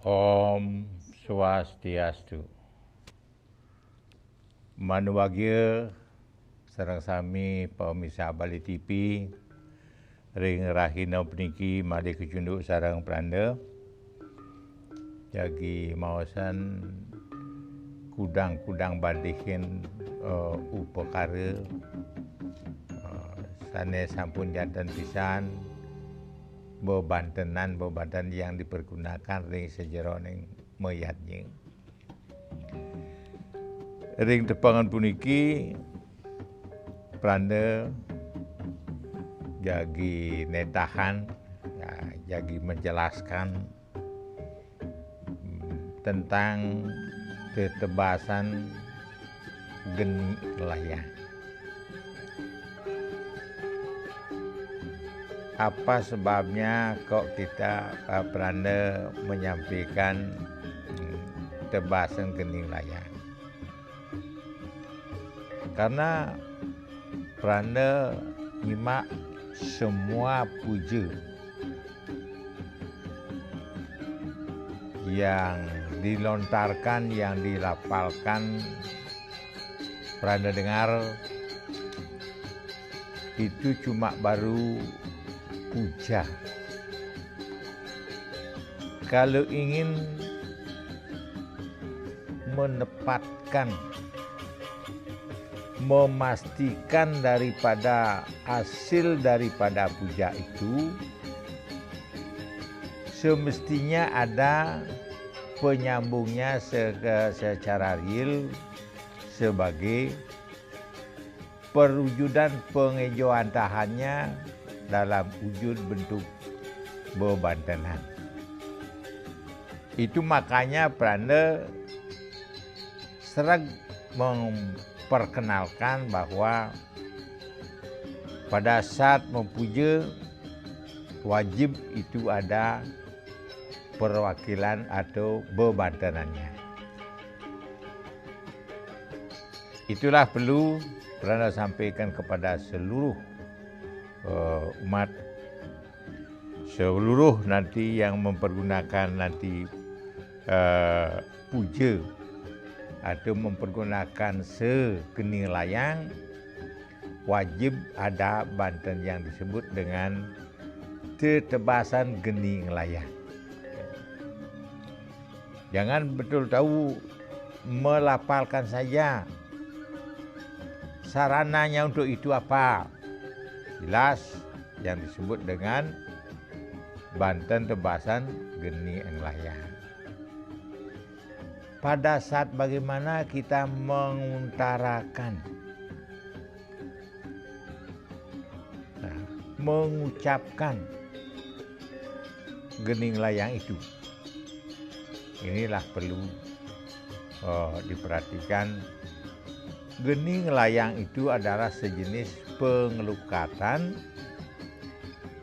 Om Swastiastu. Manubagya sareng sami pamirsa Bali TV ring rahina puniki malih kecunduk sareng pranda jagi maosan kudang-kudang badihin upakara sanes sampun janten pisan bebantenan yang dipergunakan ring sejeroning mayatnya. Ring tepangan puniki pranda jagi netahan ya, jagi menjelaskan tentang ketebasan geni layang. Apa sebabnya kok kita pranda menyampaikan tebasan geni layang? Karena pranda nyimak semua puja yang dilontarkan, yang dilafalkan, pranda dengar itu cuma baru puja. Kalau ingin menepatkan, memastikan daripada hasil daripada puja itu, semestinya ada penyambungnya secara real sebagai perwujudan pengejawantahannya dalam wujud bentuk bebantenan. Itu makanya pranda serag memperkenalkan bahwa pada saat memuja wajib itu ada perwakilan atau bebantenannya. Itulah perlu pranda sampaikan kepada seluruh umat, seluruh nanti yang mempergunakan nanti puja atau mempergunakan segeni layang, wajib ada banten yang disebut dengan ketebasan geni layang. Jangan betul tahu melafalkan saja. Sarananya untuk itu apa? Jelas yang disebut dengan banten tebasan geni layang. Pada saat bagaimana kita mengutarakan, mengucapkan geni layang itu, inilah perlu diperhatikan. Geni layang itu adalah sejenis pengelukatan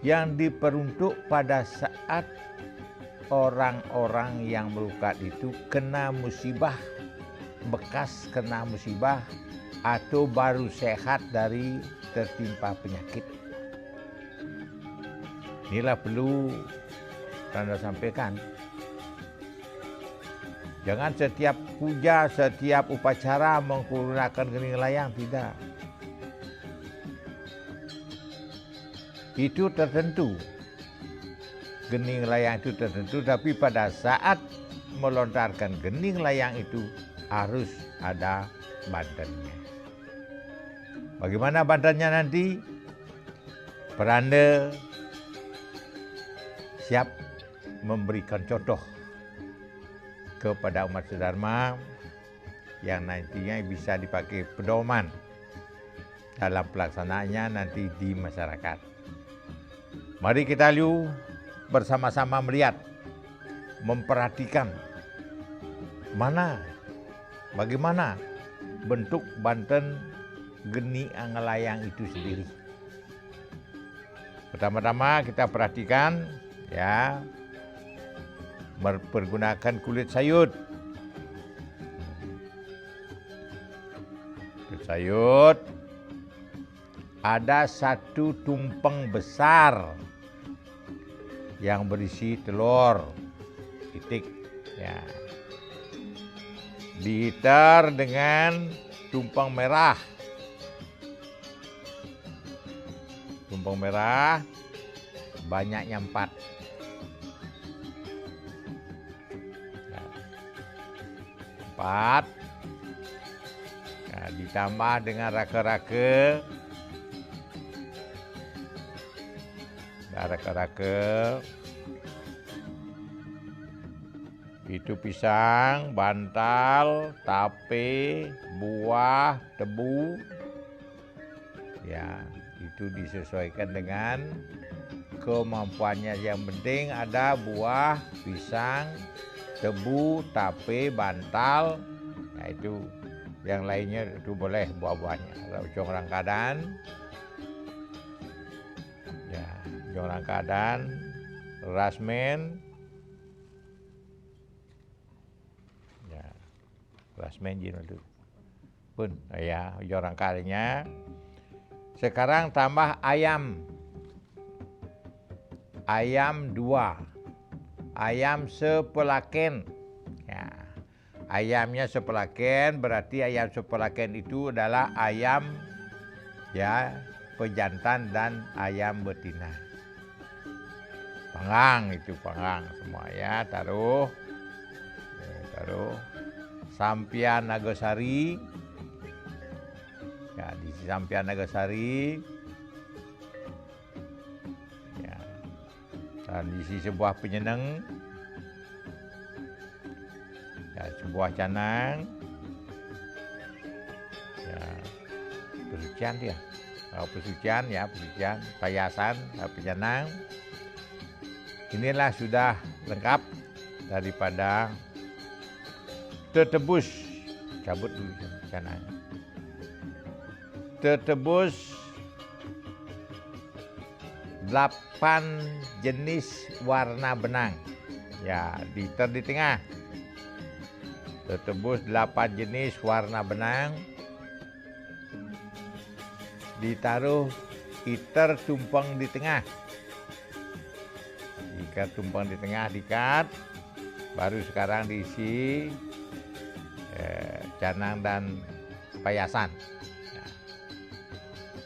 yang diperuntuk pada saat orang-orang yang melukat itu kena musibah, bekas kena musibah, atau baru sehat dari tertimpa penyakit. Inilah perlu pranda sampaikan. Jangan setiap puja, setiap upacara menggunakan geni layang, tidak. Itu tertentu. Geni layang itu tertentu, tapi pada saat melontarkan geni layang itu harus ada bantennya. Bagaimana bantennya nanti? Pranda siap memberikan contoh kepada umat sedharma yang nantinya bisa dipakai pedoman dalam pelaksanaannya nanti di masyarakat. Mari kita lihat bersama-sama melihat, memperhatikan bagaimana bentuk banten geni layang itu sendiri. Pertama-tama kita perhatikan ya, mempergunakan kulit sayur. Kulit sayur ada satu tumpeng besar yang berisi telur, titik. Ya. Dihitar dengan tumpeng merah. Tumpeng merah banyaknya 4. Ya. 4. Nah, ditambah dengan rake-rake. Rake-rake itu pisang, bantal, tape, buah, tebu. Ya, itu disesuaikan dengan kemampuannya. Yang penting ada buah, pisang, tebu, tape, bantal. Nah, itu yang lainnya itu boleh buah-buahnya. Ucong rangkadan. Ya, ucong rangkadan, rasmen. Rasmen itu pun ya orang kalinya. Sekarang tambah ayam 2, ayam sepelaken. Ya, ayamnya sepelaken, berarti ayam sepelaken itu adalah ayam ya pejantan dan ayam betina. Panggang itu, panggang semua ya, taruh. Sampian Nagasari. Ya, di Sampian Nagasari. Ya. Dan di sebuah penyeneng. Ya, sebuah canang. Ya, pesucian dia. Pesucian ya, pesucian, payasan, penyenang. Inilah sudah lengkap daripada tetebus. Cabut dulu canang. Tetebus 8 jenis warna benang. Ya, di tengah. Tetebus 8 jenis warna benang. Ditaruh iter tumpeng di tengah. Ikat tumpeng di tengah, diikat. Baru sekarang diisi canang dan payasan. Ya.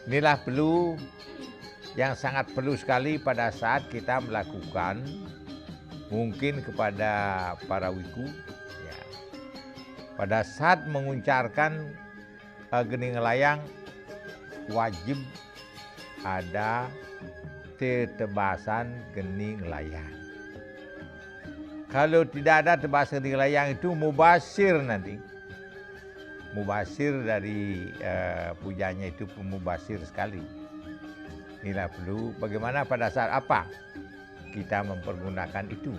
Inilah perlu yang sangat perlu sekali pada saat kita melakukan, mungkin kepada para wiku. Ya. Pada saat menguncarkan gening layang, wajib ada tetebasan gening layang. Kalau tidak ada tebasan gening layang itu mubasir nanti. Mubasir dari pujanya itu mubasir sekali. Inilah perlu bagaimana pada saat apa kita mempergunakan itu.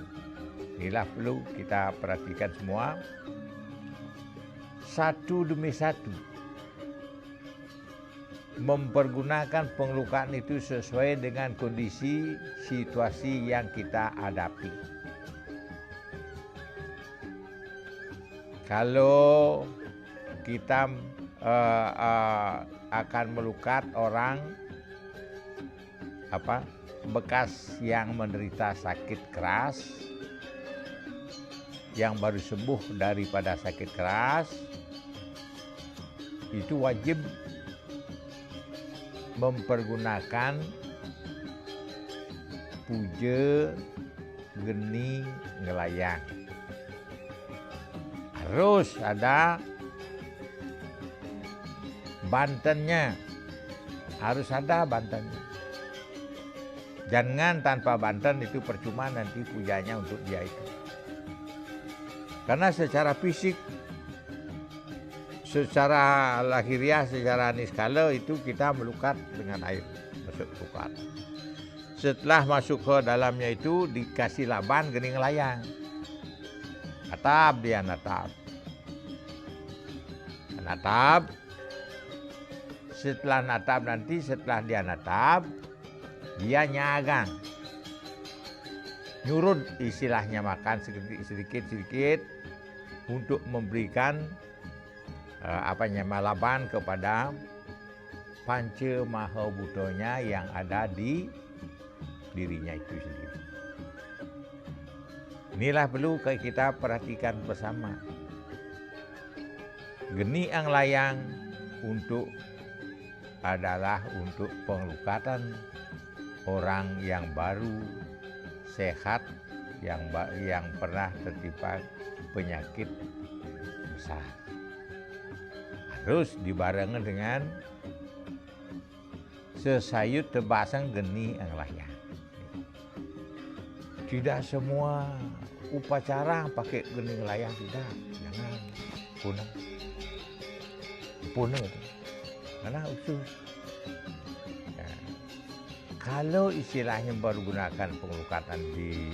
Inilah perlu kita perhatikan semua. Satu demi satu. Mempergunakan pengelukaan itu sesuai dengan kondisi situasi yang kita hadapi. Kalau kita akan melukat orang bekas yang menderita sakit keras, yang baru sembuh daripada sakit keras, itu wajib mempergunakan puja gening ngelayang. Harus ada bantennya, harus ada bantennya. Jangan tanpa banten, itu percuma nanti pujanya untuk dia itu. Karena secara fisik, secara lahiriah, secara niskala itu kita melukat dengan air, masuk lukat. Setelah masuk ke dalamnya itu dikasih laban gening layang. Natap dia, natap. Natap. Setelah natap nanti, setelah dia natap, dia nyagang. Nyurut istilahnya, makan sedikit-sedikit untuk memberikan malaban kepada Panca Maha Buddhanya yang ada di dirinya itu sendiri. Inilah perlu kita perhatikan bersama. Geni ang layang adalah untuk pengelukatan orang yang baru sehat, yang pernah tertimpa penyakit besar. Harus dibarengi dengan sesayut tebasang geni ang layang. Tidak semua upacara pakai geni layang, tidak. Jangan punah itu. Karena usus. Nah, kalau istilahnya menggunakan pengelukatan di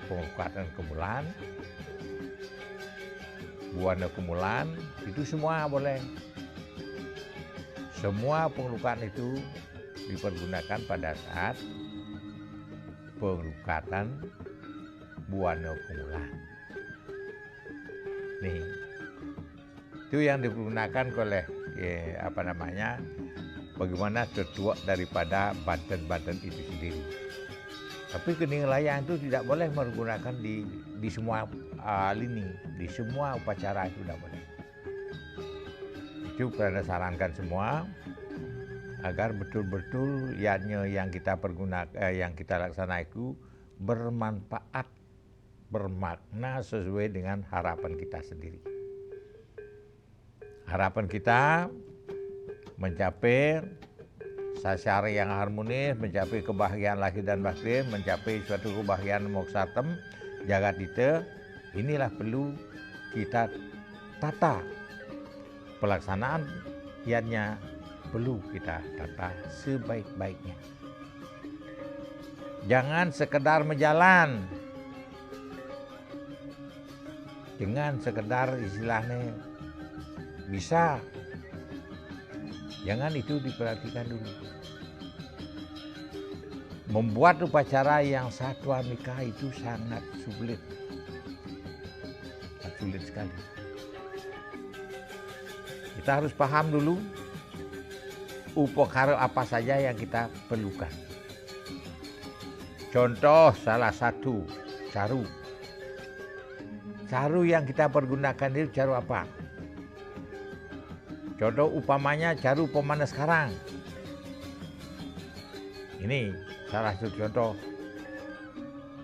pengelukatan kemulan, buana kemulan, itu semua boleh. Semua pengelukatan itu dipergunakan pada saat pengelukatan buana kemulan. Nih, itu yang digunakan oleh bagaimana tertua daripada Banten itu sendiri. Tapi geni layang itu tidak boleh menggunakan di semua lini, di semua upacara itu tidak boleh. Itu karena sarankan semua agar betul-betul yang kita laksanakan itu bermanfaat, bermakna sesuai dengan harapan kita sendiri. Harapan kita mencapai sasyara yang harmonis, mencapai kebahagiaan lahir dan batin, mencapai suatu kebahagiaan moksatem jagat kita. Inilah perlu kita tata pelaksanaan iannya, perlu kita tata sebaik-baiknya. Jangan sekedar menjalan, dengan sekedar istilahnya bisa, jangan itu diperhatikan dulu. Membuat upacara yang satwa nikah itu sangat sulit sekali. Kita harus paham dulu upakara apa saja yang kita perlukan. Contoh salah satu caru. Caru yang kita pergunakan itu caru apa? Contoh upamanya caru pemanas karang. Ini salah satu contoh.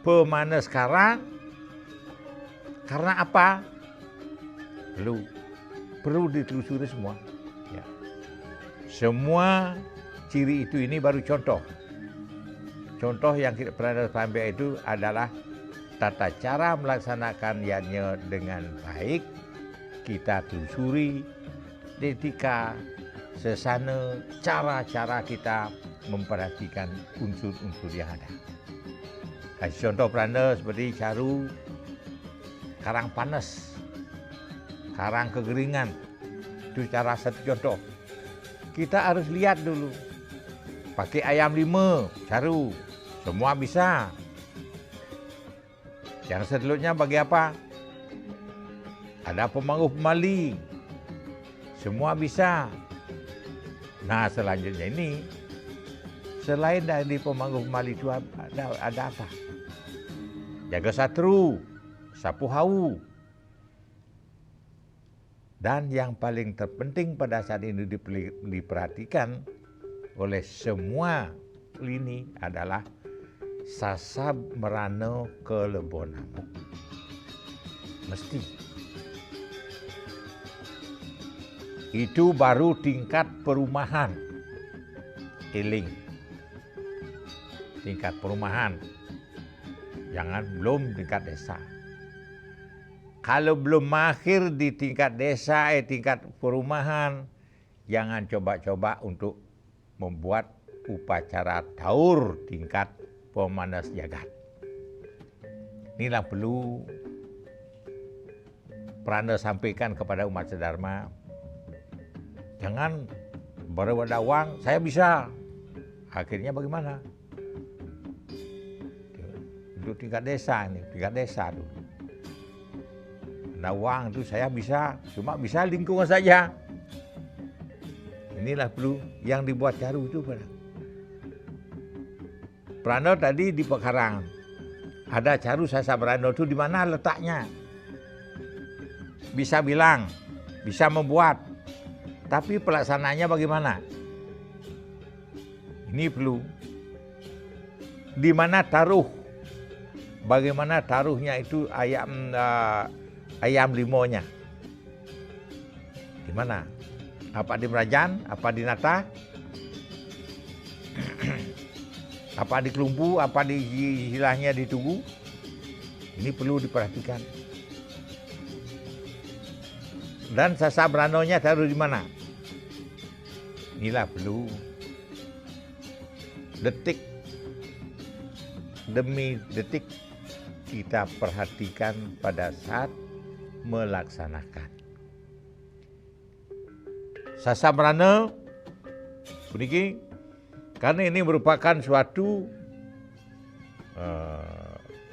Pemanas karang karena apa? Perlu ditelusuri semua. Ya. Semua ciri itu ini baru contoh. Contoh yang kita pernah sampai itu adalah tata cara melaksanakannya dengan baik. Kita telusuri etika, sesana, cara-cara kita memperhatikan unsur-unsur yang ada. Kasih contoh peranda seperti caru karang panas, karang kegeringan. Itu cara satu contoh. Kita harus lihat dulu. Pakai ayam 5, caru, semua bisa. Yang setelahnya bagi apa? Ada pemangguh pemali, semua bisa. Nah selanjutnya ini, selain dari pemangguh pemali itu ada apa? Jaga satru, sapu hau. Dan yang paling terpenting pada saat ini diperhatikan oleh semua lini adalah sasab merano kelebonamu. Mesti. Itu baru tingkat perumahan. Iling. Tingkat perumahan. Jangan belum tingkat desa. Kalau belum mahir di tingkat desa, tingkat perumahan, jangan coba-coba untuk membuat upacara taur tingkat pemanas jagat. Inilah perlu Pranda sampaikan kepada umat sedharma. Jangan baru ada uang, saya bisa. Akhirnya bagaimana? Untuk tingkat desa ini, tingkat desa dulu. Nah uang itu saya bisa, cuma bisa lingkungan saja. Inilah perlu yang dibuat caru itu pada. Prano tadi di pekarangan. Ada caru Sasabrano itu di mana letaknya? Bisa bilang, bisa membuat. Tapi pelaksanaannya bagaimana? Ini perlu. Di mana taruh? Bagaimana taruhnya itu ayam limonya? Di mana? Apa di Merajan? Apa di Nata? Apa di Kelumpu, apa di istilahnya di Tugu? Ini perlu diperhatikan. Dan Sasabranonya taruh di mana? Inilah perlu. Detik demi detik kita perhatikan pada saat melaksanakan. Sasabrana puniki karena ini merupakan suatu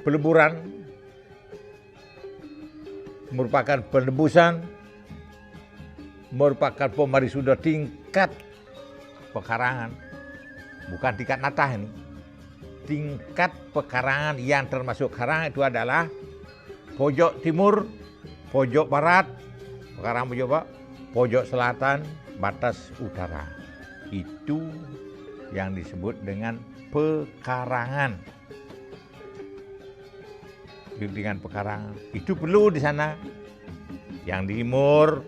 peleburan, merupakan penebusan, merupakan pemarisuda tingkat pekarangan, bukan tingkat natah ini. Tingkat pekarangan yang termasuk karang itu adalah pojok timur, pojok barat, pekarangan pojok selatan, batas utara. Itu yang disebut dengan pekarangan. Dengan pekarangan itu perlu di sana. Yang di timur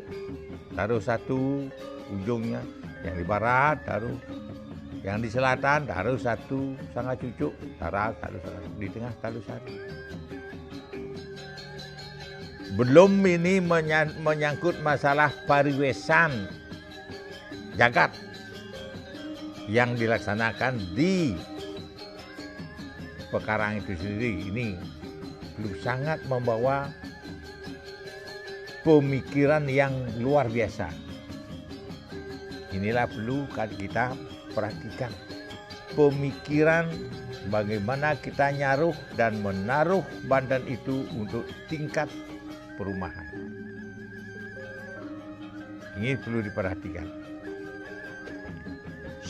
taruh satu ujungnya, yang di barat taruh, yang di selatan taruh satu sangat cucuk, taruh satu, di tengah taruh satu. Belum ini menyangkut masalah pariwesan jagat yang dilaksanakan di pekarangan itu sendiri. Ini perlu sangat membawa pemikiran yang luar biasa. Inilah perlu kita perhatikan. Pemikiran bagaimana kita nyaruh dan menaruh badan itu untuk tingkat perumahan. Ini perlu diperhatikan.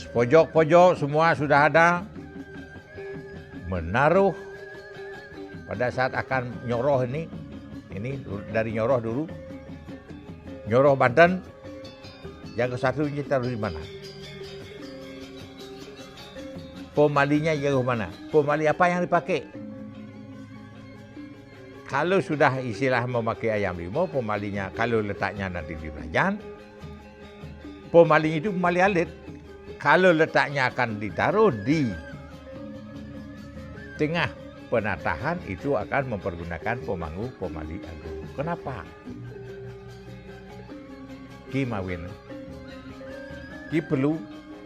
Pojok-pojok semua sudah ada. Menaruh pada saat akan nyoroh ini dari nyoroh dulu. Nyoroh badan, jaga satu taruh di mana? Pemalinya jaga mana? Pemali apa yang dipakai? Kalau sudah istilah memakai ayam limo, pemalinya kalau letaknya nanti di Merajan, pemalinya itu pemali alit. Kalau letaknya akan ditaruh di tengah penatahan, itu akan mempergunakan pemanggu pemali agung. Kenapa? Ki mawin. Ki perlu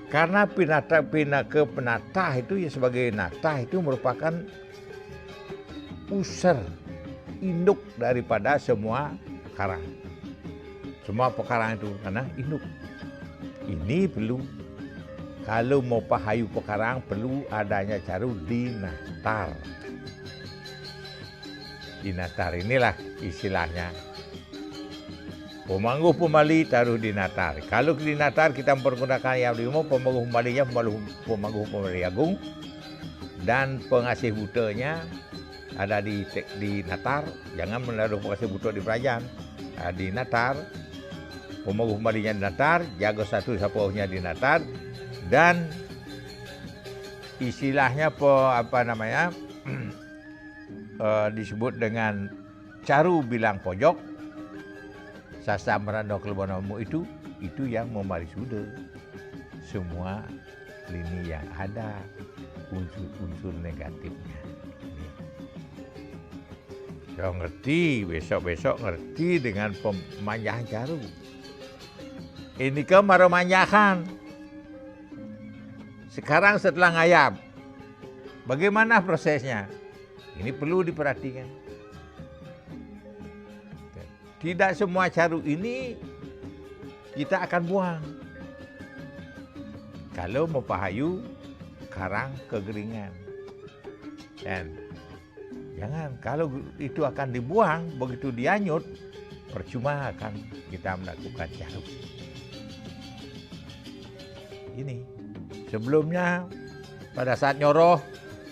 karena penatah itu ya sebagai natah itu merupakan user induk daripada semua karang. Semua pekarangan itu karena induk. Ini perlu. Kalau mau pahayu pekarang perlu adanya caru dinatar. Dinatar inilah istilahnya. Pemangguh pemali taruh dinatar. Kalau dinatar kita mempergunakan yang lima, pemangguh pemalinya pemangguh pemali agung. Dan pengasih butanya ada di natar. Jangan menaruh pengasih buta di Merajan. Di natar. Pemangguh pemalinya di natar. Jaga satu sapuahnya di natar. Dan istilahnya disebut dengan caru bilang pojok, Sasabrana Kelebonomu itu yang memarisuda semua lini yang ada unsur-unsur negatifnya. Kalau ngerti, besok ngerti dengan pemanjahan caru. Ini kan baru manjakan. Sekarang setelah ngayap, bagaimana prosesnya? Ini perlu diperhatikan. Tidak semua caru ini kita akan buang. Kalau mau pahayu, karang kegeringan. Dan jangan, kalau itu akan dibuang, begitu dianyut, percuma akan kita melakukan caru. Ini. Sebelumnya pada saat nyoroh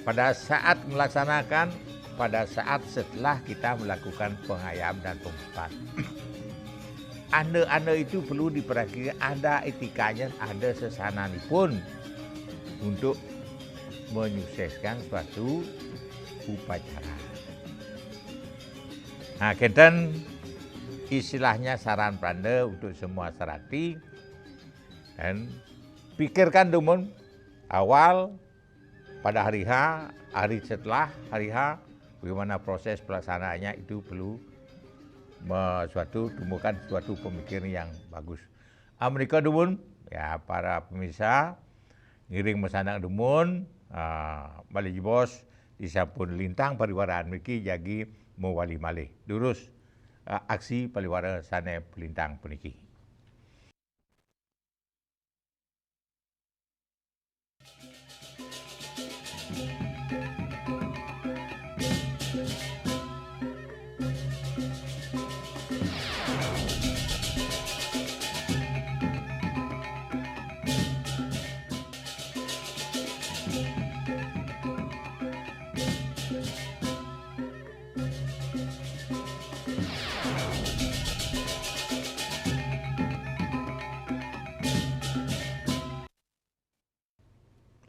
pada saat melaksanakan, pada saat setelah kita melakukan pengayaan dan pemuspahan. Anda itu perlu diperhatikan, ada etikanya, ada sesanani pun untuk menyukseskan suatu upacara. Nah, kenten istilahnya saran pranda untuk semua serati, dan pikirkan dumun awal pada hari H, hari setelah hari H, bagaimana proses pelaksanaannya itu perlu tumbuhkan suatu pemikiran yang bagus. Amerika dumun, ya para pemirsa, ngiring mesanak dumun, balik bos, disampun lintang pariwaraan miki jagi mewali malih. Durus aksi pariwara sana pelintang puniki.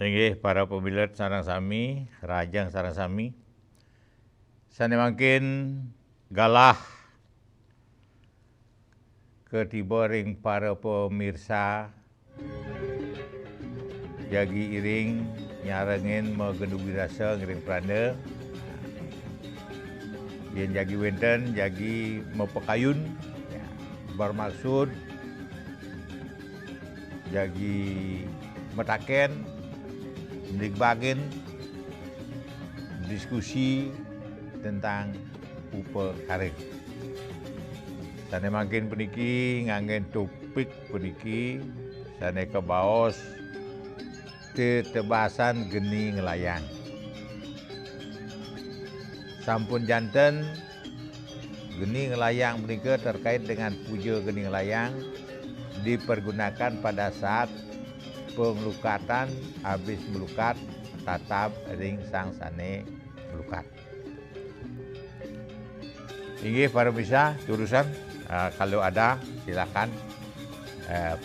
Inggih para pemilat sareng sami, rajang sareng sami. Sane makin galah ketiba ring para pemirsa jagi iring nyarengin megendugi rasa ngiring pranda. Yen jagi wenten jagi mepekayun ya, bermaksud jagi metaken mendikbagin diskusi tentang upacara. Sane makin puniki nganggen topik puniki sane kebaos tetebasan geni ngelayang. Sampun janten geni ngelayang punika terkait dengan puja geni ngelayang dipergunakan pada saat pengelukatan, habis melukat tatap ring sang sane melukat. Inggih para bisa jurusan kalau ada silakan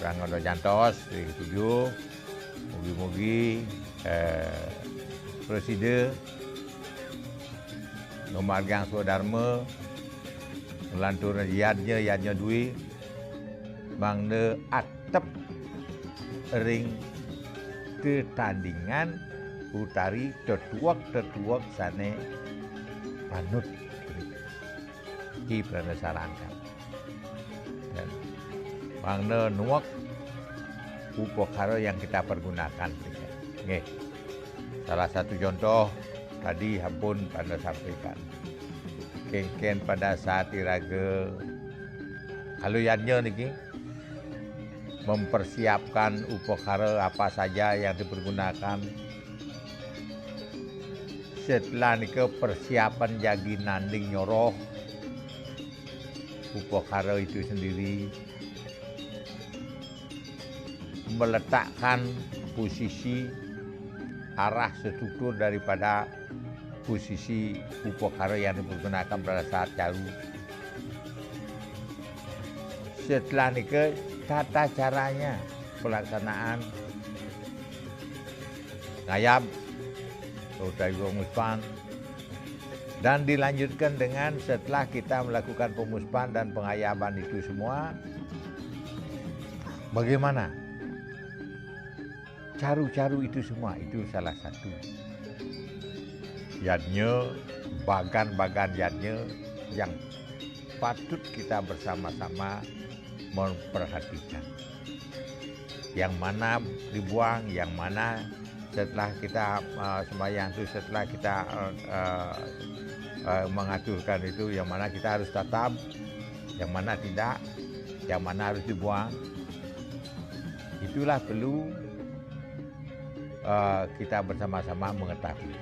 Prangono Jantos ring 7 mugi-mugi Presiden Nomargang Swadharma melantur yadnya dui bangde atep ring ketandingan utari tetuak sane panut ki prana sarankan dan bangde nuak upakara yang kita pergunakan. Nggih. Salah satu contoh tadi ampun Anda sampaikan. Kengken pada saat iraga kalau yadnya niki mempersiapkan upakara apa saja yang dipergunakan. Setelah nika persiapan jagi nanding nyoroh upakara itu sendiri, meletakkan posisi arah struktur daripada posisi upakara yang dipergunakan pada saat caru. Setelah nika tata caranya pelaksanaan ngayab utari pemuspahan dan dilanjutkan dengan setelah kita melakukan pemuspahan dan pengayaban itu semua bagaimana caru-caru itu semua. Itu salah satu yadnya, bagan-bagan yadnya yang patut kita bersama-sama memperhatikan. Yang mana dibuang, yang mana setelah kita sembahyang itu, setelah kita mengaturkan itu, yang mana kita harus tatap, yang mana tidak, yang mana harus dibuang. Itulah perlu kita bersama-sama mengetahui.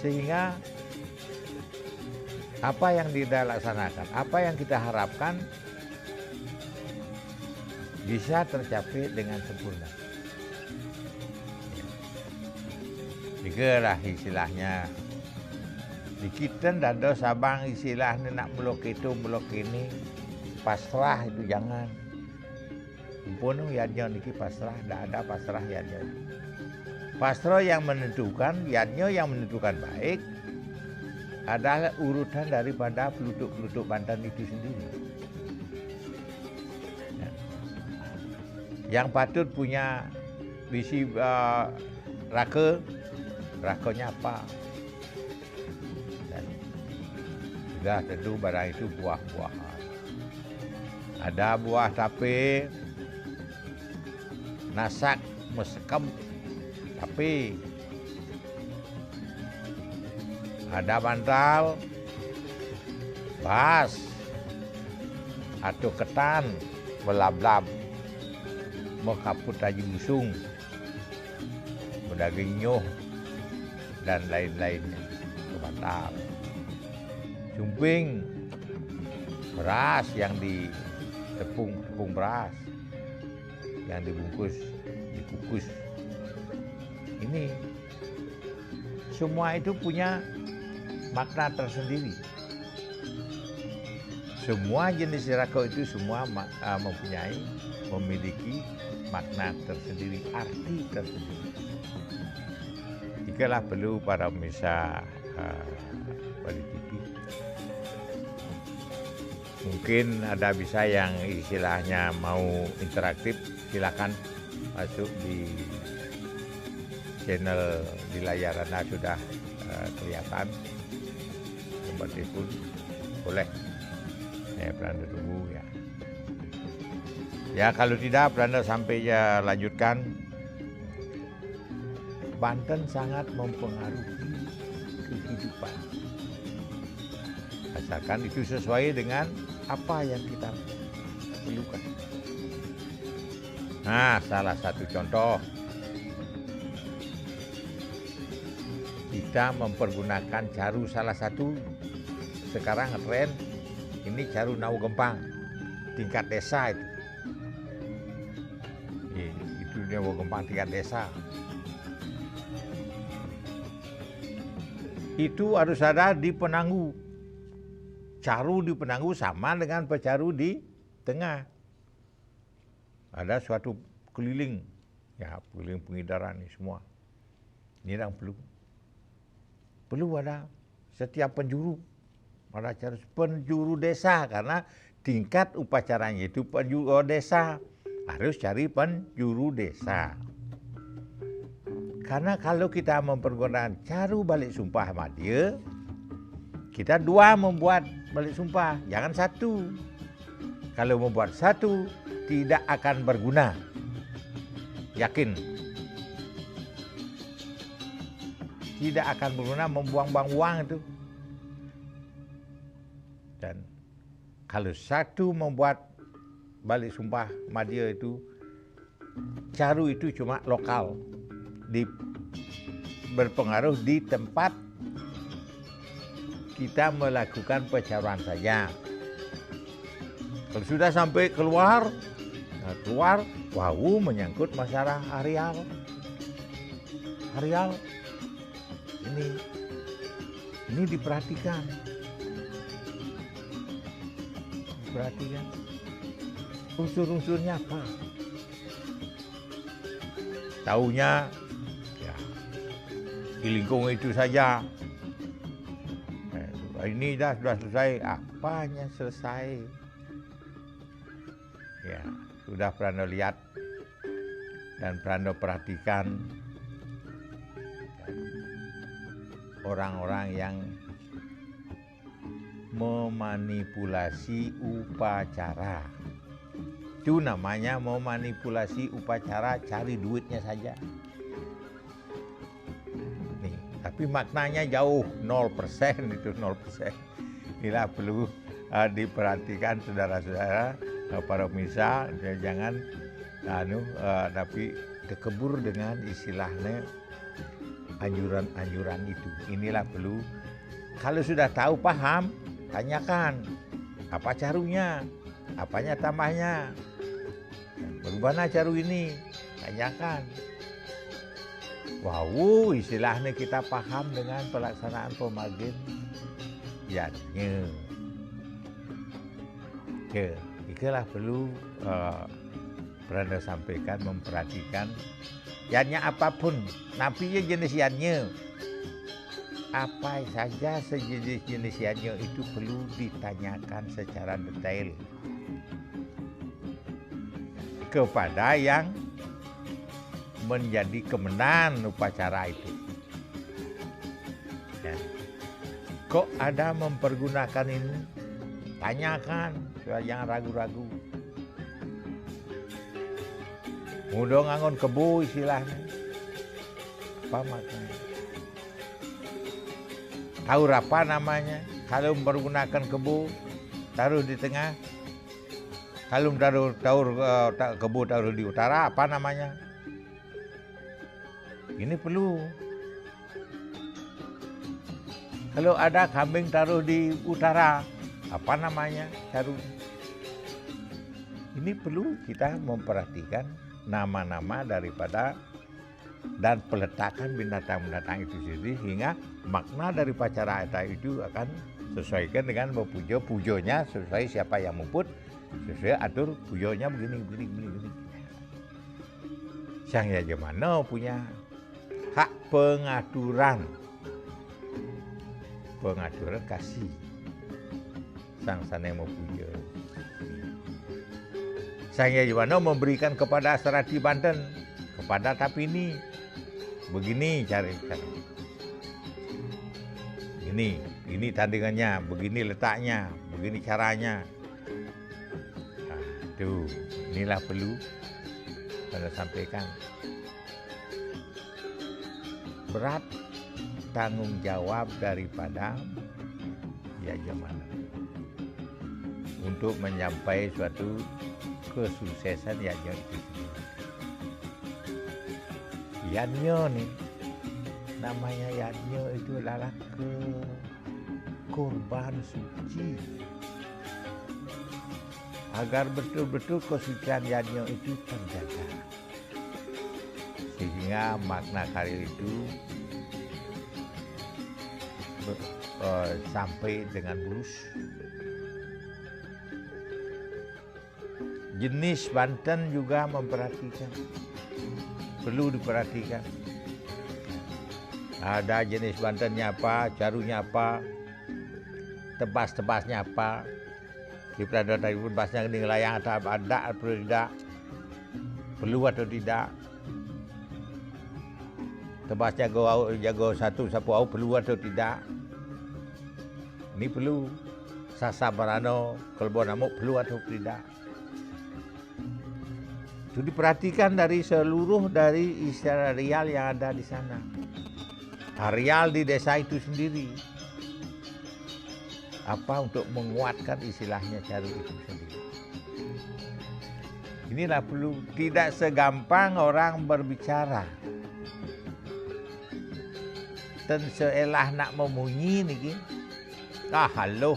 Sehingga apa yang dilaksanakan, apa yang kita harapkan bisa tercapai dengan sempurna. Juga lah istilahnya. Di kita ada sabang istilahnya nak melok itu melok ini, pasrah itu jangan. Pun yadnya niki pasrah, tidak ada pasrah yadnya. Pasrah yang menentukan, yadnya yang menentukan baik adalah urutan daripada peluduk-peluduk Banten itu sendiri. Ya. Yang patut punya visi rakanya apa? Dan sudah tentu barang itu buah-buahan. Ada buah tape, nasak, mesekam, tape. Ada bantal, bas, atau ketan, belab-lab, mau kaput aji busung, daging nyuh, dan lain-lainnya, itu bantal. Jumping, beras yang tepung beras, yang dibungkus, dikukus. Ini semua itu punya makna tersendiri. Semua jenis rako itu semua memiliki makna tersendiri, arti tersendiri. Jikalah perlu para pemirsa Bali TV, mungkin ada bisa yang istilahnya mau interaktif, silakan masuk di channel di layar Anda sudah kelihatan. Seperti pun boleh, saya Pranda tunggu ya. Ya kalau tidak Pranda sampai ya lanjutkan. Banten sangat mempengaruhi kehidupan. Asalkan itu sesuai dengan apa yang kita perlukan. Nah, salah satu contoh, kita mempergunakan caru salah satu sekarang tren ini caru nau gempang tingkat desa itu. Itu nau gempang tingkat desa. Itu harus ada di penanggu. Caru di penanggu sama dengan pecaru di tengah. Ada suatu keliling, ya keliling pengidaran ini semua. Ini yang perlu ada setiap penjuru. Ada cara penjuru desa karena tingkat upacaranya itu penjuru desa. Harus cari penjuru desa. Karena kalau kita mempergunakan caru balik sumpah sama dia, kita dua membuat balik sumpah, jangan satu. Kalau membuat satu, tidak akan berguna. Yakin. Tidak akan berguna, membuang-buang uang itu. Dan kalau satu membuat balik sumpah sama dia itu, caru itu cuma lokal. Berpengaruh di tempat kita melakukan pecaruan saja. Kalau sudah sampai keluar, menyangkut masalah areal. Ini diperhatikan. Unsur-unsurnya apa? Taunya di lingkungan itu saja. Ini sudah selesai. Apanya selesai? Ya, sudah Pranda lihat dan Pranda perhatikan orang-orang yang memanipulasi upacara. Itu namanya memanipulasi upacara, cari duitnya saja. Tapi maknanya jauh 0%, itu 0%. Inilah perlu diperhatikan saudara-saudara, para pemirsa, jangan tapi terkebur dengan istilahnya anjuran-anjuran itu. Inilah perlu, kalau sudah tahu paham, tanyakan apa carunya, apanya tambahnya, bagaimana caru ini, tanyakan. Wow, istilahnya kita paham dengan pelaksanaan pemagen yadnya. Ya, itulah perlu pernah sampaikan, memperhatikan yadnya apapun, tapi ya jenis yadnya. Apa saja sejenis yadnya itu perlu ditanyakan secara detail kepada yang menjadi kemenang upacara itu. Ya. Kok ada mempergunakan ini? Tanyakan, jangan ragu-ragu. Mudah ngangon kebu istilahnya. Apa maknanya? Tahu apa namanya? Kalau mempergunakan kebu, taruh di tengah. Kalau taruh kebu taruh di utara, apa namanya? Ini perlu. Kalau ada kambing taruh di utara, apa namanya? Taruh. Ini perlu kita memperhatikan nama-nama daripada dan peletakan binatang-binatang itu sendiri, hingga makna dari upacara itu akan sesuaikan dengan pujonya sesuai siapa yang mumput, sesuai atur pujonya begini. Sang Yajamana punya hak pengaturan kasih sang Sanema Puja. Sang Yajamana memberikan kepada Sarati Banten, kepada Tapini, begini cara. Ini tandingannya, begini letaknya, begini caranya. Nah, itu inilah perlu Anda sampaikan. Berat tanggung jawab daripada Yajamana untuk menyampaikan suatu kesuksesan yajna itu sendiri. Yajna nih, namanya yajna itu adalah kurban suci. Agar betul-betul kesucian yajna itu terjaga. Sehingga makna karya itu sampai dengan mulus. Jenis Banten juga memperhatikan, perlu diperhatikan. Ada jenis Bantennya apa, carunya apa, tebas-tebasnya apa, di peraduan tadi pun bahasnya di layang atau ada atau tidak, perlu atau tidak. Tebasnya jago satu sapu au perlu atau tidak. Ini perlu. Sasa Barano, Kelbo Namuk perlu atau tidak. Itu diperhatikan dari seluruh dari istilah real yang ada di sana. Areal di desa itu sendiri. Apa untuk menguatkan istilahnya caru itu sendiri. Inilah perlu, tidak segampang orang berbicara. Dan seelah nak memunyi niki. Halo.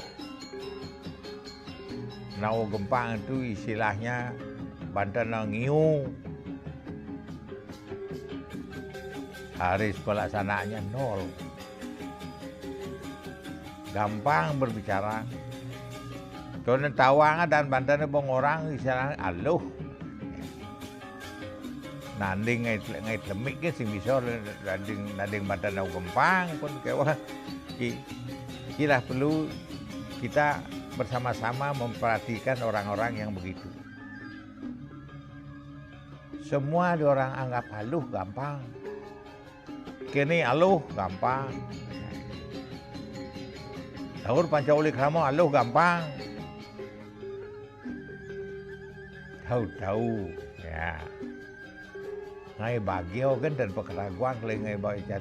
Nau gempang itu istilahnya Banten ngiu. Hari pelaksanaannya 0. Gampang berbicara. Soalnya Tawang dan Banten bong orang istilahnya aluh. Nanding ngai lemik ke sing bisa nanding Banten nau gempang pun kewa. Inilah perlu kita bersama-sama memperhatikan orang-orang yang begitu. Semua orang anggap aluh gampang. Kini aluh gampang. Tahur Pancawali Kramo aluh gampang. Tahu-tahu ya. Ngai bagio kan dan pekeraguan kalau ngai baca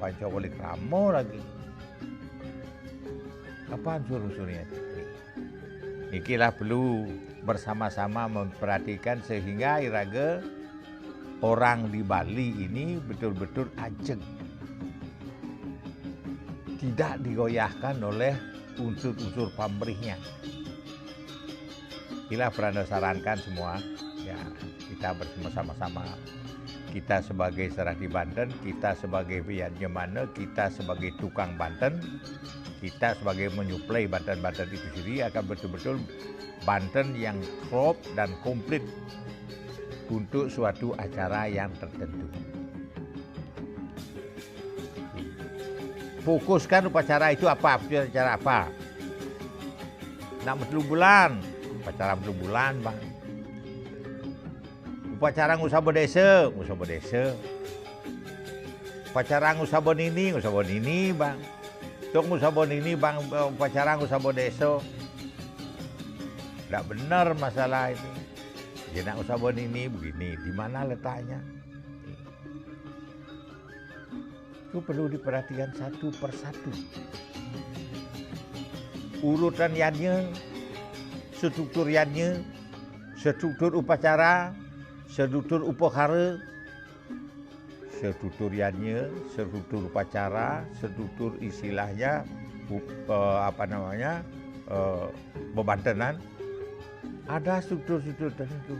Pancawali Kramo lagi. Apaan suruh-suruhnya? Ikilah perlu bersama-sama memperhatikan sehingga iraga orang di Bali ini betul-betul ajeng. Tidak digoyahkan oleh unsur-unsur pamrihnya. Inilah pernah sarankan semua. Ya, kita bersama-sama kita sebagai Serati Banten, kita sebagai Yadnya mana, kita sebagai tukang Banten, kita sebagai menyuplai Banten-Banten itu sendiri akan betul-betul Banten yang klop dan komplit untuk suatu acara yang tertentu. Fokuskan upacara itu apa, acara apa. Nak betul bulan, upacara betul bulan bang. Upacara ngusabo desa. Upacara ngusabo nini bang. Tok ngusabo nini bang, upacara ngusabo desa. Tidak benar masalah itu. Jadi nak ngusabo nini begini, di mana letaknya? Itu perlu diperhatikan satu persatu. Urutan yannya, struktur yannya, struktur upacara, struktur upacara, struktur yannya, struktur upacara, struktur istilahnya, bebantenan. Ada struktur-struktur tertentu.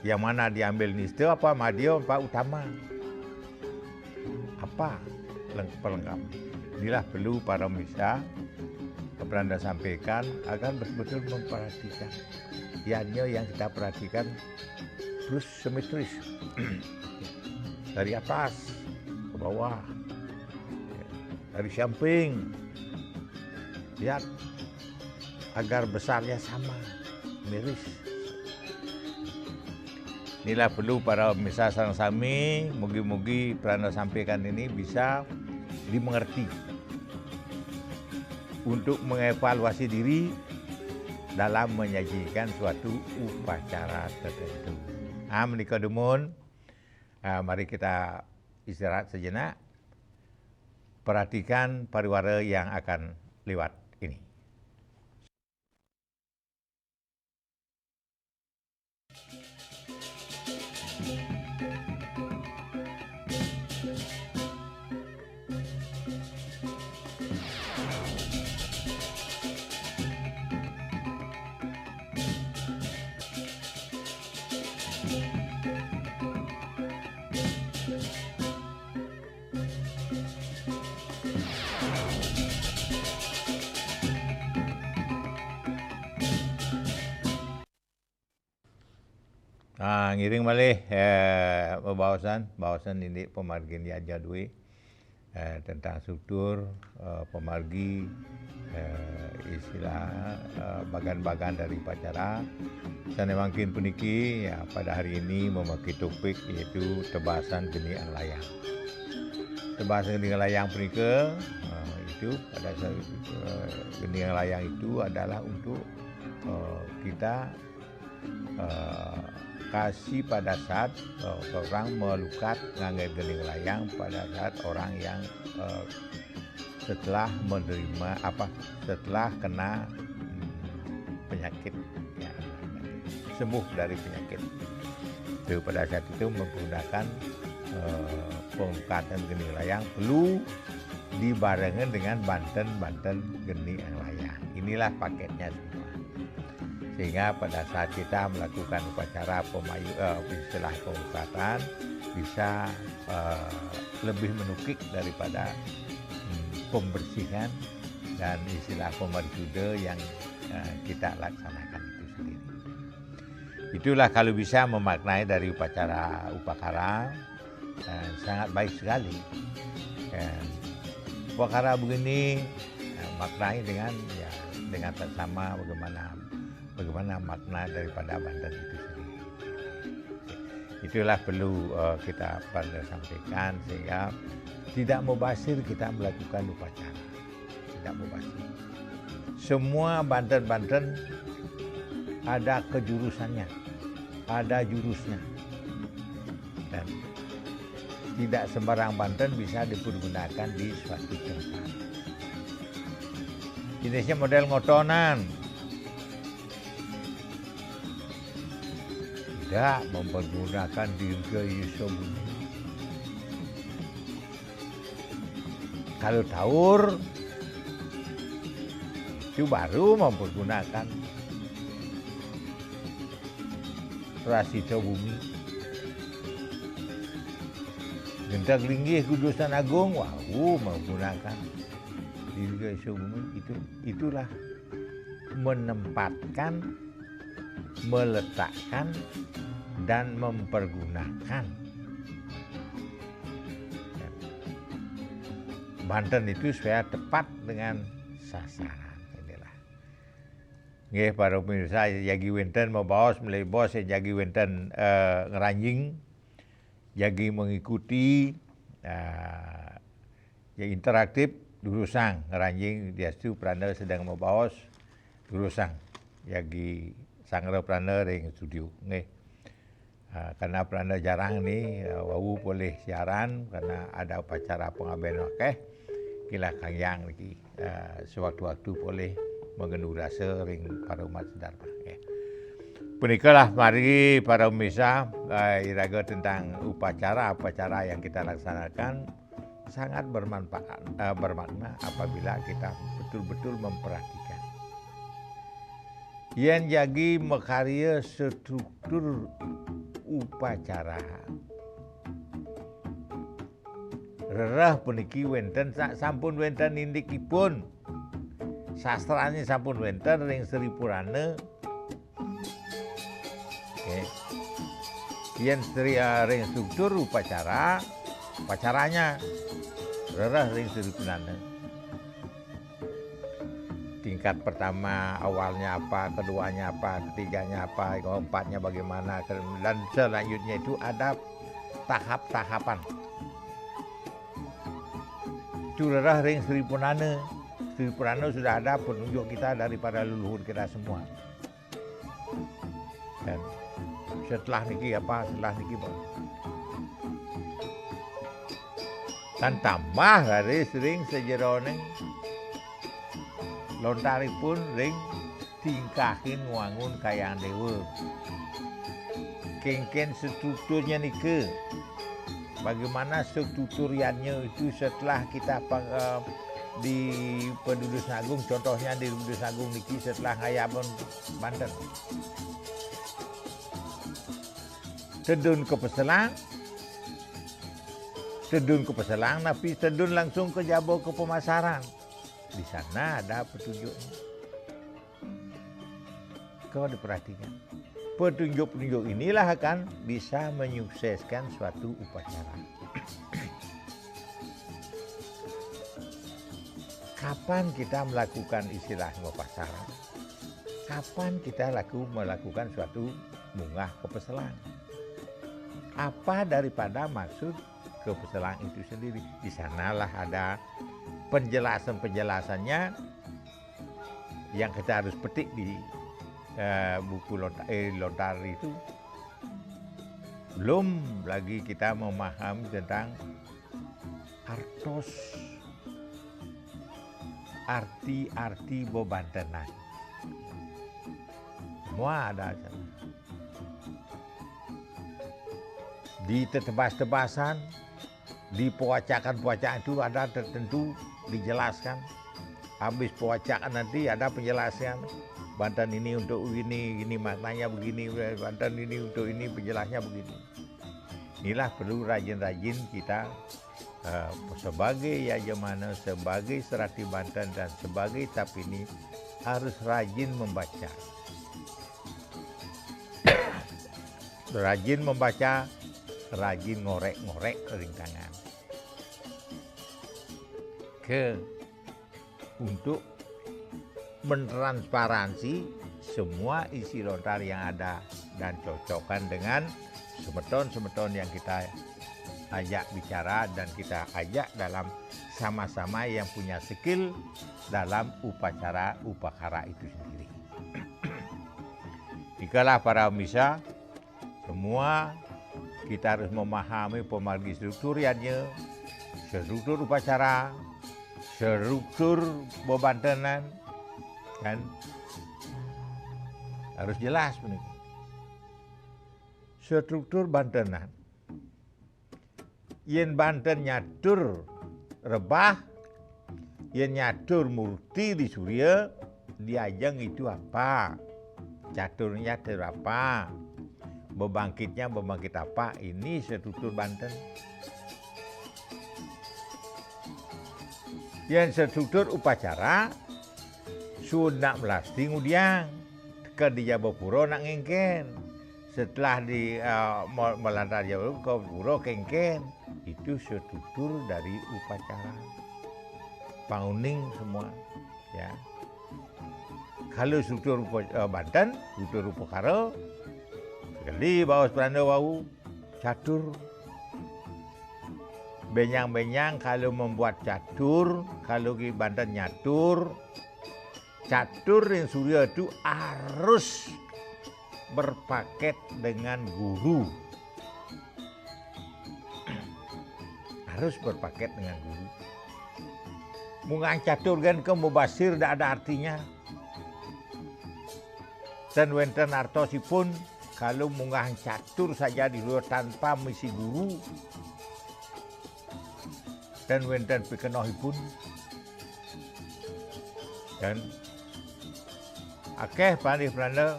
Yang mana diambil nista apa madya apa utama. Apa pelengkap. Inilah perlu para misa Anda sampaikan agar betul-betul memperhatikan. Yannya yang kita perhatikan terus simetris. Dari atas ke bawah. Dari samping. Lihat agar besarnya sama, miris. Inilah perlu para misa sareng sami, mugi-mugi Anda sampaikan ini bisa dimengerti untuk mengevaluasi diri dalam menyajikan suatu upacara tertentu. Menika demun, mari kita istirahat sejenak, perhatikan pariwara yang akan lewat ini. Ngiring malih bahasan ini pemargin Yadnya Dwi tentang struktur pemargi istilah bagan-bagan dari upacara. Saya mungkin puniki ya, pada hari ini memakai topik yaitu tebasan geni layang. Tebasan geni layang punika itu pada saat geni layang itu adalah untuk kita kasih pada saat orang melukat ngangge geni layang pada saat orang yang setelah menerima setelah kena penyakit ya, sembuh dari penyakit. Itu pada saat itu menggunakan pengukatan geni layang perlu dibarengan dengan banten geni layang. Inilah paketnya semua. Sehingga pada saat kita melakukan upacara istilah pengukatan bisa lebih menukik daripada pembersihan dan istilah pemerjude yang kita laksanakan itu sendiri. Itulah kalau bisa memaknai dari upacara upakara sangat baik sekali. Upakara begini maknai dengan bersama bagaimana makna daripada Banten itu sendiri. Itulah perlu kita pada sampaikan sehingga tidak mubazir kita melakukan upacara. Tidak mubazir. Semua Banten ada kejurusannya, ada jurusnya. Dan tidak sembarang Banten bisa dipergunakan di suatu tempat. Jenisnya model ngotonan. Tidak mempergunakan dirga Yusobuni. Kalau taur itu baru mempergunakan Prasita Bumi. Gentag linggih kudusan agung, wah, menggunakan diri isu bumi itulah menempatkan, meletakkan dan mempergunakan. Banten itu supaya tepat dengan sasaran. Inilah. Nggih para pemirsa jagi wenten mabaos mulai bos jagi wenten ngeranjing, jagi mengikuti yang interaktif durusang ngeranjing diastu prana sedang mabaos durusang jagi sangra prana ring studio nggih. Karena prana jarang nih wau boleh siaran karena ada upacara pengaben akeh kila kangyang lagi sewaktu-waktu boleh mengendu rasa ring para umat sedharma. Punikalah mari para pemirsa iraga tentang upacara yang kita laksanakan sangat bermakna apabila kita betul-betul memperhatikan. Yen jagi makarya struktur upacara. Rerah puniki wenten sampun wenten indikipun. Sastranya sampun wenten ring Sri Purana. Yen ring struktur upacaranya rerah ring Sri Purana. Tingkat pertama awalnya apa, keduanya apa, ketiganya apa, keempatnya bagaimana, dan selanjutnya itu ada tahap-tahapan. Curah ring Sri Purana. Sri Purana sudah ada penunjuk kita daripada leluhur kita semua. Dan setelah niki apa, dan tambah dari sering sejeroning lontaripun ring tingkahin wangun kayang dewa. Kengken strukturnya nike. Bagaimana strukturnya itu setelah kita di Pedulus Agung, contohnya di Pedulus Agung niki setelah ngayapun Banten. Tedun ke Peselang, tapi tedun langsung ke Jabo ke pemasaran. Di sana ada petunjuknya. Kau diperhatikan. Petunjuk-petunjuk inilah akan bisa menyukseskan suatu upacara. Kapan kita melakukan istilah upacara? Kapan kita melakukan suatu munggah ke Peselang? Apa daripada maksud ke Peselang itu sendiri? Di sanalah ada penjelasannya yang kita harus petik di buku lontar itu. Belum lagi kita memahami tentang arti bebantenan. Semua ada di tebas-tebasan, di pewacakan itu ada tertentu dijelaskan. Habis pewacaan nanti ada penjelasan. Banten ini untuk ini maknanya begini, Banten ini untuk ini penjelasnya begini. Inilah perlu rajin-rajin kita sebagai yajamana, sebagai Serati Banten dan sebagai Tapini harus rajin membaca. Rajin membaca, rajin ngorek-ngorek rintangan. Untuk mentransparansi semua isi lontar yang ada dan cocokkan dengan semeton-semeton yang kita ajak bicara dan kita ajak dalam sama-sama yang punya skill dalam upacara itu sendiri. Ikalah para pemirsa, semua kita harus memahami pemargi strukturnya, struktur upacara, struktur bebantenan, kan harus jelas begitu. Struktur Bantenan. Yen Banten nyatur rebah, yen nyatur murti di Surya, di Ajeng itu apa? Caturnya apa? Bebangkit apa? Ini struktur Banten. Yang struktur upacara sudah melasti ngudiang ke di Jabapuro nak ngengken. Setelah di melantar Jabapuro kengken. Itu struktur dari upacara. Panguning semua ya. Kalau struktur Banten, struktur Upakara sekali bawa Peranda wau catur. Benyang-benyang kalau membuat catur, kalau di Banten nyatur, catur yang Surya itu harus berpaket dengan guru. Harus berpaket dengan guru. Mungang catur kan ke mubasir tidak ada artinya. Dan wenten artosipun kalau mungang catur saja di luar tanpa misi guru. Dan wenten pikenohipun dan akeh pandai Peranda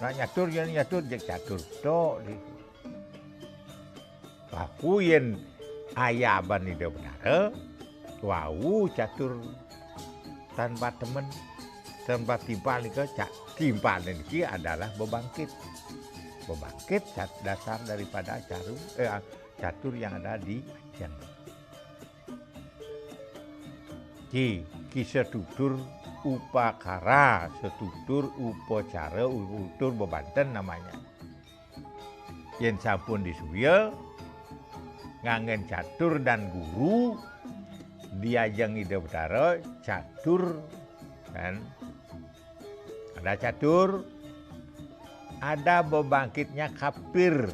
nak nyatur yen nyatur jek catur tok di aku yen ayaban di benar wau catur tanpa temen tanpa timpal nika timpal niki adalah bebangkit dasar daripada catur yang ada di Aceh. Ki struktur upakara, struktur upacara, struktur bebanten namanya. Yen sampun disuya ngangen catur dan guru diajeng ide betara catur kan. Ada catur, ada bebangkitnya kapir.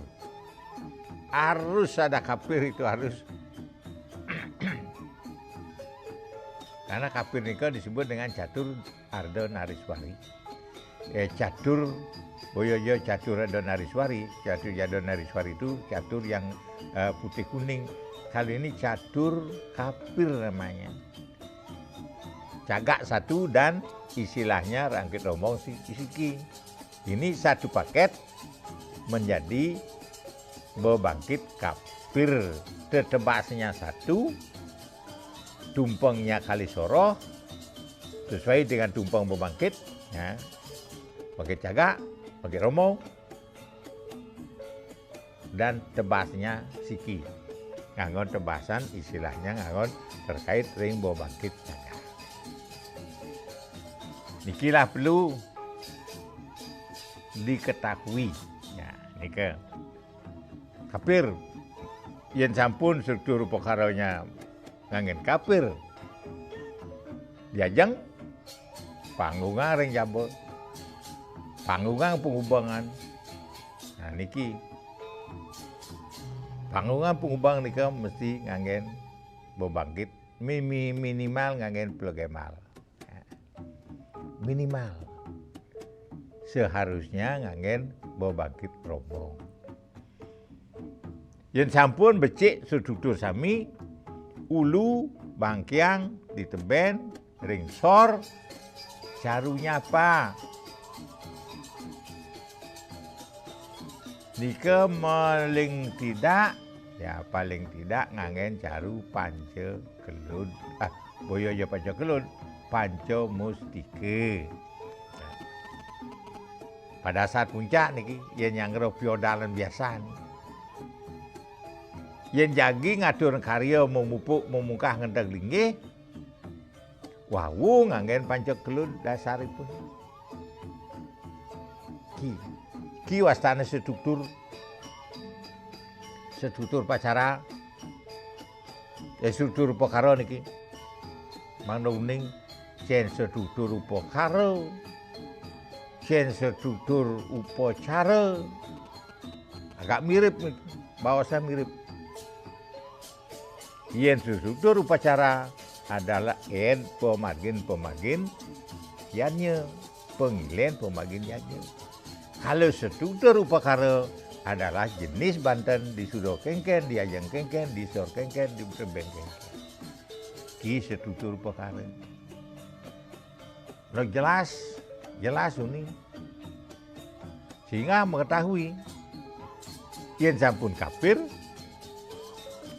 Harus ada kapir itu harus. Karena kapir nika disebut dengan catur Arda Nariswari. Catur Boyojo catur Arda Nariswari. Catur Arda Nariswari itu catur yang putih kuning. Kali ini catur kapir namanya. Cagak satu dan istilahnya rangkit romong siki. Ini satu paket menjadi bebangkit kapir. Tetebasnya satu. Tumpengnya kali soroh sesuai dengan tumpeng bebangkit ya. Pakai cagak, pakai romo dan tebasnya siki. Nganggon tebasan istilahnya nganggon terkait ring bebangkit cagak. Nikilah perlu diketahui ya, nika kapir yen sampun struktur upakaranya ngangen kapir diajeng panggungan ring jabot panggungan pengubangan. Nah niki panggungan pengubangan nika mesti ngangen bebangkit minimal ngangen plegemal ya. Minimal seharusnya ngangen bebangkit rombong. Yen sampun becik struktur sami ulu, bangkiang, diteben, ringsor, carunya apa? Nika paling tidak ngangen caru panca kelud. Boyojo panca kelud, panca mustike. Pada saat puncak niki, yen yang piodalan biasa nih. Yen jagi ngatur karya memungkah ngendeg linggih. Wawu nganggen panca kelud dasaripun. Ki wastane struktur pacara. Struktur upakara niki. Manungning jen struktur upakara. Jen struktur upacara. Agak mirip nih, bahasa mirip. Yen struktur upacara adalah pemagin yannya, pengilen pemagin yannya. Kalau struktur upakara adalah jenis Banten di Sudo Kengken, di Ajeng Kengken, di Sor Kengken, di Tebeng Kengken. Ki struktur upakara. Nah, jelas ini. Sehingga mengetahui yen sampun kapir.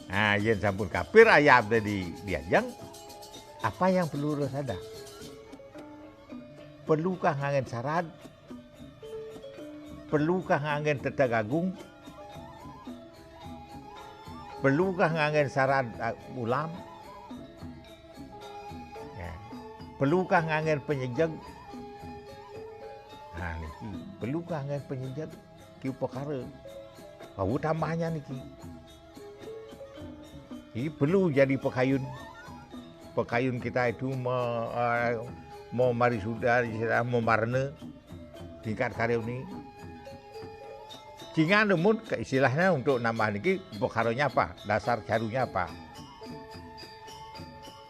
Nah, yen sampun kapir ayah abdi di Ajeng. Apa yang perlu urus ada? Perlukah ngangen saran? Perlukah ngangen tetagagung? Perlukah ngangen saran ulam? Ya. Perlukah ngangen penyejeg? Nah niki, perlukah ngangen penyejeg? Ki perkara. Kau tambahnya niki. Ini perlu jadi pekayun. Pekayun kita itu mau mari sudah memarne tingkat karya ini. Jika namun istilahnya untuk nambah niki perkaranya apa? Dasar carunya apa?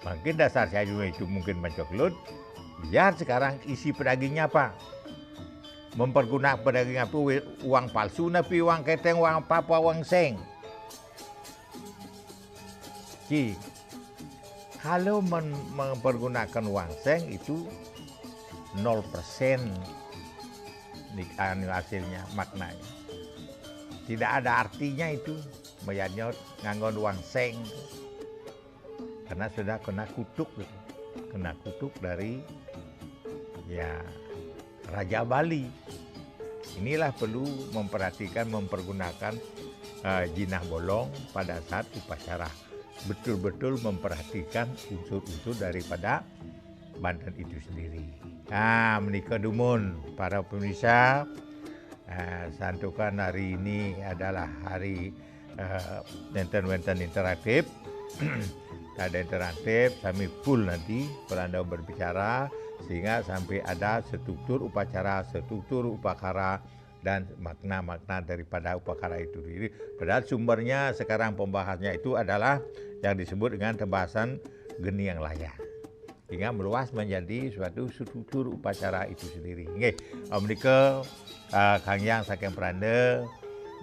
Mungkin dasar carunya itu mungkin mencoklut. Biar sekarang isi pedagingnya apa? Mempergunakan pedaging apa? Uang palsu, napi uang keteng, uang apa, uang seng. Kalau mempergunakan uang seng itu 0% hasilnya, maknanya. Tidak ada artinya itu bayarnya nganggon uang seng. Karena sudah kena kutuk gitu. Kena kutuk dari ya Raja Bali. Inilah perlu memperhatikan mempergunakan jinah bolong pada saat upacara. Betul-betul memperhatikan unsur-unsur daripada Banten itu sendiri. Nah, menikah dumun para pemirsa, santukan hari ini adalah hari wenten interaktif. Ada interaktif, kami full nanti Anda berbicara sehingga sampai ada struktur upacara, struktur upakara dan makna-makna daripada upakara itu sendiri. Padahal sumbernya sekarang pembahasannya itu adalah yang disebut dengan pembahasan geni yang layak. Hingga meluas menjadi suatu struktur upacara itu sendiri. Nggih, menika Kang Yang saking Pranda,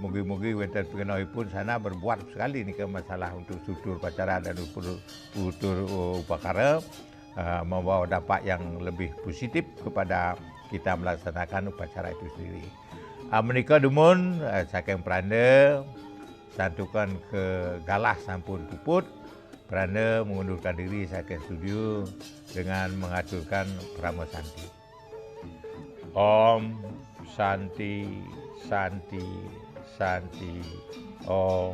mugi-mugi wonten pun sana berbuat sekali nih ke masalah untuk struktur upacara dan struktur upakara, membawa dampak yang lebih positif kepada kita melaksanakan upacara itu sendiri. Menika dumun saking Pranda santukan ke galah sampun puput. Pranda mengundurkan diri saking studio dengan mengaturkan Pramosanti. Om Santi Santi Santi Om.